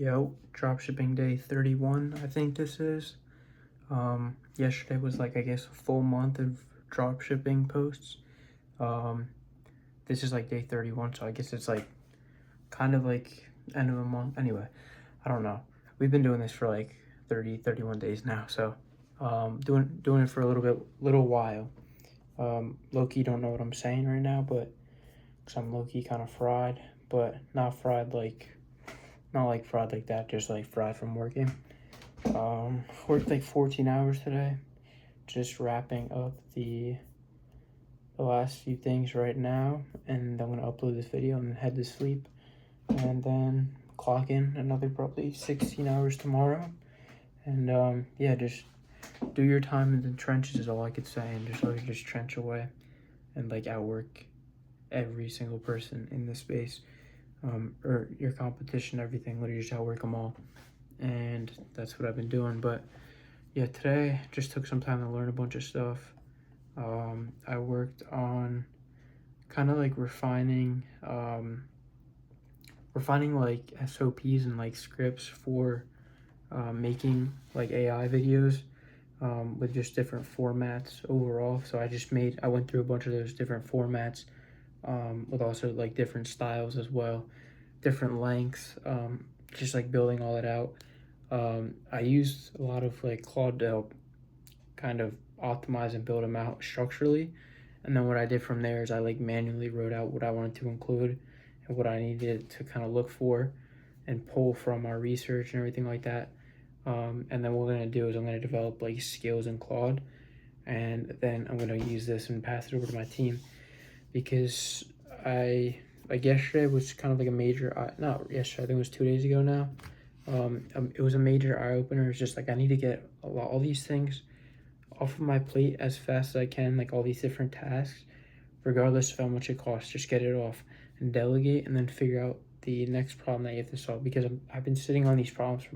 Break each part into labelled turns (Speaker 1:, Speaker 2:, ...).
Speaker 1: Yo, dropshipping day 31, I think this is. Yesterday was like, I guess, a full month of dropshipping posts. Um, this is like day 31, so I guess it's like kind of like end of a month. Anyway, I don't know. We've been doing this for like 31 days now, so doing it for a little while. Low-key don't know what I'm saying right now, but because I'm low-key kind of fried, but not like fried like that, just like fried from working. Worked like 14 hours today, just wrapping up the last few things right now, and I'm gonna upload this video and then head to sleep, and then clock in another probably 16 hours tomorrow. And yeah, just do your time in the trenches is all I could say, and just always just trench away and like outwork every single person in this space, or your competition, everything. Literally just outwork them all, and that's what I've been doing. But yeah, today just took some time to learn a bunch of stuff. I worked on kind of like refining like SOPs and like scripts for making like AI videos, with just different formats overall. So I went through a bunch of those different formats, with also like different styles as well, different lengths, just like building all that out. I used a lot of like Claude to help kind of optimize and build them out structurally. And then what I did from there is I like manually wrote out what I wanted to include and what I needed to kind of look for and pull from our research and everything like that. And then what we're gonna do is I'm gonna develop like skills in Claude, and then I'm gonna use this and pass it over to my team, because like yesterday was kind of like a major, not yesterday, I think it was 2 days ago now. It was a major eye opener. It's just like I need to get all these things off of my plate as fast as I can, like all these different tasks, regardless of how much it costs. Just get it off and delegate, and then figure out the next problem that you have to solve, because I've been sitting on these problems for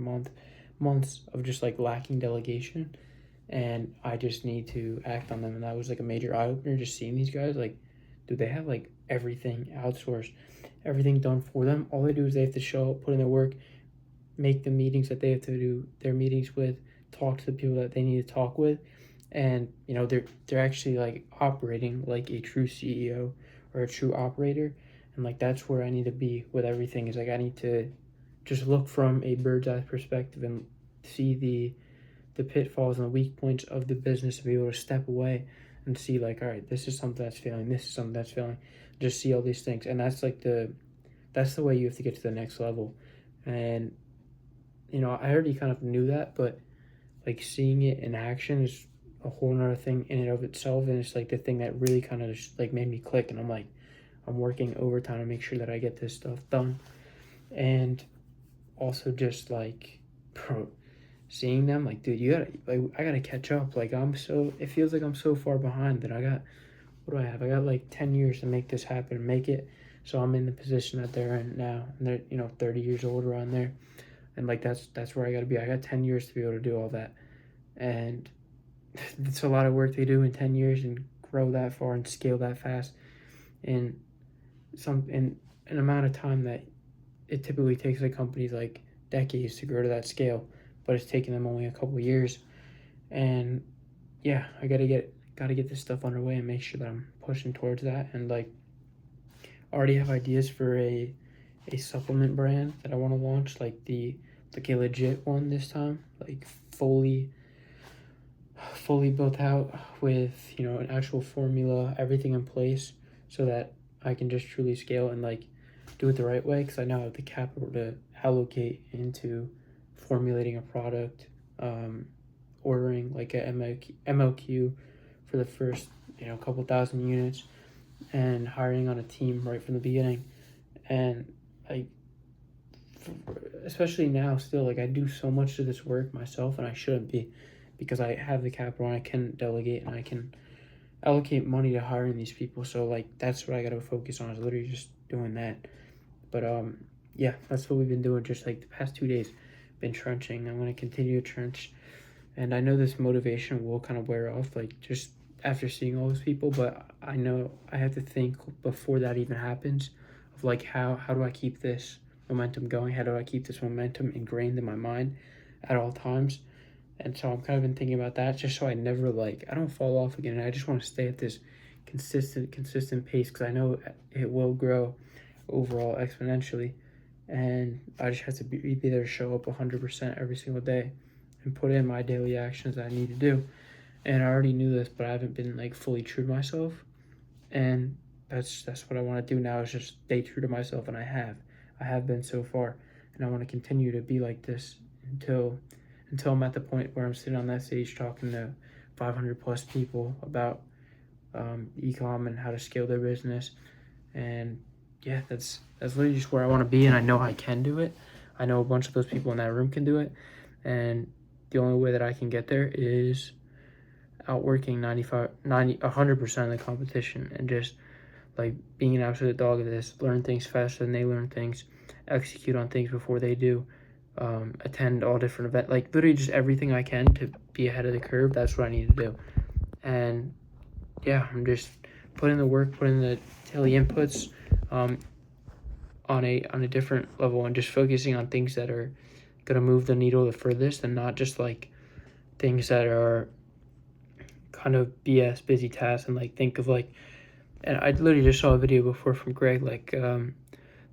Speaker 1: months of just like lacking delegation, and I just need to act on them. And that was like a major eye opener, just seeing these guys like, dude, they have like everything outsourced, everything done for them. All they do is they have to show up, put in their work, make the meetings that they have to do their meetings with, talk to the people that they need to talk with, and they're actually like operating like a true CEO or a true operator. And like that's where I need to be with everything, is like I need to just look from a bird's eye perspective and see the pitfalls and the weak points of the business, to be able to step away and see like, all right, this is something that's failing, this is something that's failing. Just see all these things, and that's the way you have to get to the next level. And I already kind of knew that, but like seeing it in action is a whole nother thing in and of itself. And it's like the thing that really kind of just like made me click, and I'm like, I'm working overtime to make sure that I get this stuff done. And also just like, bro, seeing them like, dude, I gotta catch up. Like it feels like I'm so far behind that what do I have? I got like 10 years to make this happen, make it. So I'm in the position that they're in now, and they're 30 years old around there. And like that's where I gotta be. I got 10 years to be able to do all that. And it's a lot of work to do in 10 years and grow that far and scale that fast in an amount of time that it typically takes the companies like decades to grow to that scale, but it's taking them only a couple years. And yeah, I gotta get this stuff underway and make sure that I'm pushing towards that. And like, I already have ideas for a supplement brand that I want to launch, like a legit one this time, like fully built out with an actual formula, everything in place, so that I can just truly scale and like do it the right way, because I now have the capital to allocate into formulating a product, ordering like a MLQ for the first couple thousand units, and hiring on a team right from the beginning. And like, especially now, still, like, I do so much of this work myself, and I shouldn't be, because I have the capital and I can delegate and I can allocate money to hiring these people. So like that's what I gotta focus on, is literally just doing that. But yeah, that's what we've been doing just like the past 2 days. Been trenching. I'm gonna continue to trench, and I know this motivation will kind of wear off, like just after seeing all those people. But I know I have to think before that even happens of like, how do I keep this momentum going? How do I keep this momentum ingrained in my mind at all times? And so I'm kind of been thinking about that, just so I never I don't fall off again. I just want to stay at this consistent pace, because I know it will grow overall exponentially, and I just have to be there to show up 100% every single day and put in my daily actions that I need to do. And I already knew this, but I haven't been fully true to myself, and that's what I want to do now, is just stay true to myself. And I have been so far, and I want to continue to be like this until I'm at the point where I'm sitting on that stage talking to 500 plus people about e-com and how to scale their business. And yeah, that's literally just where I want to be, and I know I can do it. I know a bunch of those people in that room can do it, and the only way that I can get there is outworking 100% of the competition, and just being an absolute dog of this, learn things faster than they learn things, execute on things before they do, attend all different events, literally just everything I can to be ahead of the curve. That's what I need to do. And yeah, I'm just putting the work, putting the daily inputs on a different level, and just focusing on things that are gonna move the needle the furthest, and not just things that are kind of BS busy tasks. And think of and I literally just saw a video before from Greg,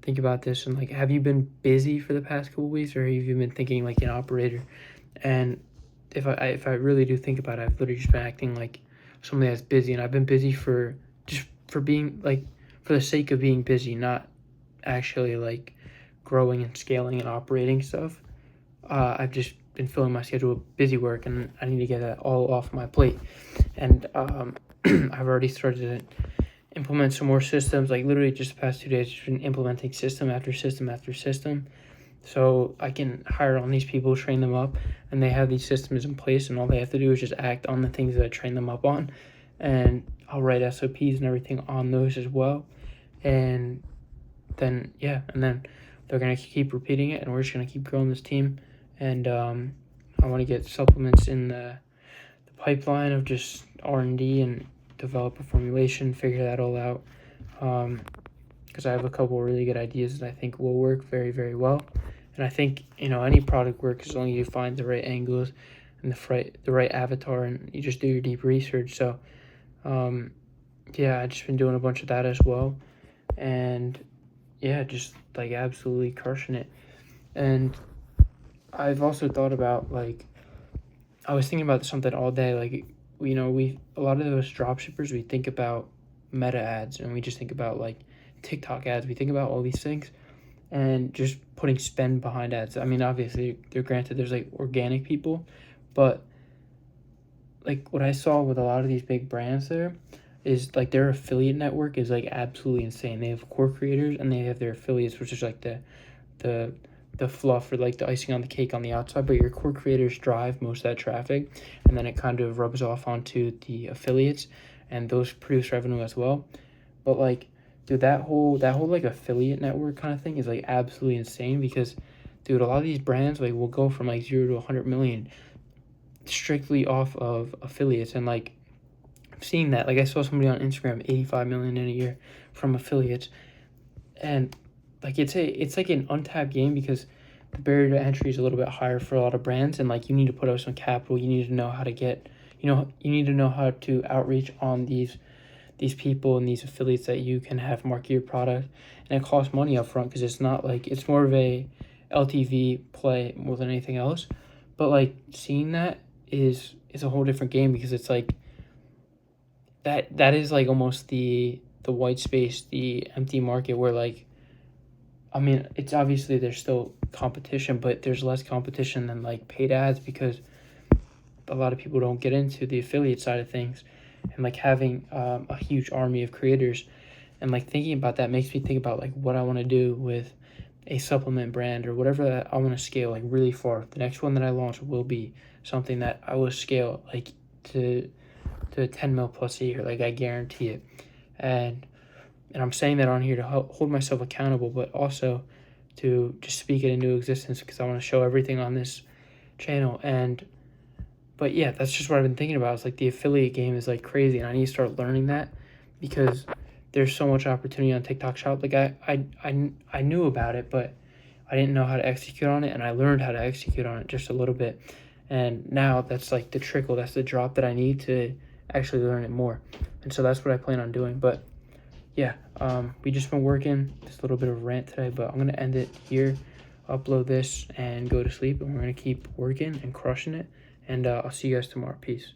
Speaker 1: think about this, and have you been busy for the past couple weeks, or have you been thinking like an operator? And if I really do think about it, I've literally just been acting like somebody that's busy, and I've been busy for being for the sake of being busy, not actually growing and scaling and operating stuff. I've just been filling my schedule with busy work, and I need to get that all off my plate. And I've already started to implement some more systems. Literally just the past 2 days, just been implementing system after system after system, so I can hire on these people, train them up, and they have these systems in place, and all they have to do is just act on the things that I train them up on. And I'll write SOPs and everything on those as well. And then they're gonna keep repeating it, and we're just gonna keep growing this team. And I want to get supplements in the pipeline of just R&D, and develop a formulation, figure that all out, because I have a couple of really good ideas that I think will work very, very well. And I think any product works as long as you find the right angles and the right avatar, and you just do your deep research. So I've just been doing a bunch of that as well, and just absolutely crushing it. And I've also thought about I was thinking about something all day. A lot of those drop shippers, we think about meta ads, and we just think about TikTok ads. We think about all these things, and just putting spend behind ads. I mean, obviously, granted there's organic people, but what I saw with a lot of these big brands there is their affiliate network is absolutely insane. They have core creators, and they have their affiliates, which is the fluff, or the icing on the cake on the outside. But your core creators drive most of that traffic, and then it kind of rubs off onto the affiliates, and those produce revenue as well. But dude, that whole affiliate network kind of thing is absolutely insane, because dude, a lot of these brands will go from 0 to 100 million strictly off of affiliates. And I'm seeing that. I saw somebody on Instagram, 85 million in a year from affiliates. And it's an untapped game, because the barrier to entry is a little bit higher for a lot of brands, and you need to put out some capital. You need to know how to you need to know how to outreach on these people and these affiliates that you can have market your product. And it costs money up front, because it's not it's more of a LTV play more than anything else. But seeing that is a whole different game, because it's that is almost the white space, the empty market, where I mean, it's obviously there's still competition, but there's less competition than paid ads, because a lot of people don't get into the affiliate side of things. And having a huge army of creators, and thinking about that makes me think about what I want to do with a supplement brand, or whatever that I want to scale really far. The next one that I launch will be something that I will scale to 10 mil plus a year. I guarantee it. And I'm saying that on here to hold myself accountable, but also to just speak it into existence, because I want to show everything on this channel. But yeah, that's just what I've been thinking about. It's the affiliate game is crazy, and I need to start learning that, because there's so much opportunity on TikTok Shop. I knew about it, but I didn't know how to execute on it, and I learned how to execute on it just a little bit. And now that's like the trickle, that's the drop that I need to actually learn it more. And so that's what I plan on doing. But yeah, we just been working, just a little bit of rant today, but I'm gonna end it here, upload this, and go to sleep. And we're gonna keep working and crushing it. And I'll see you guys tomorrow. Peace.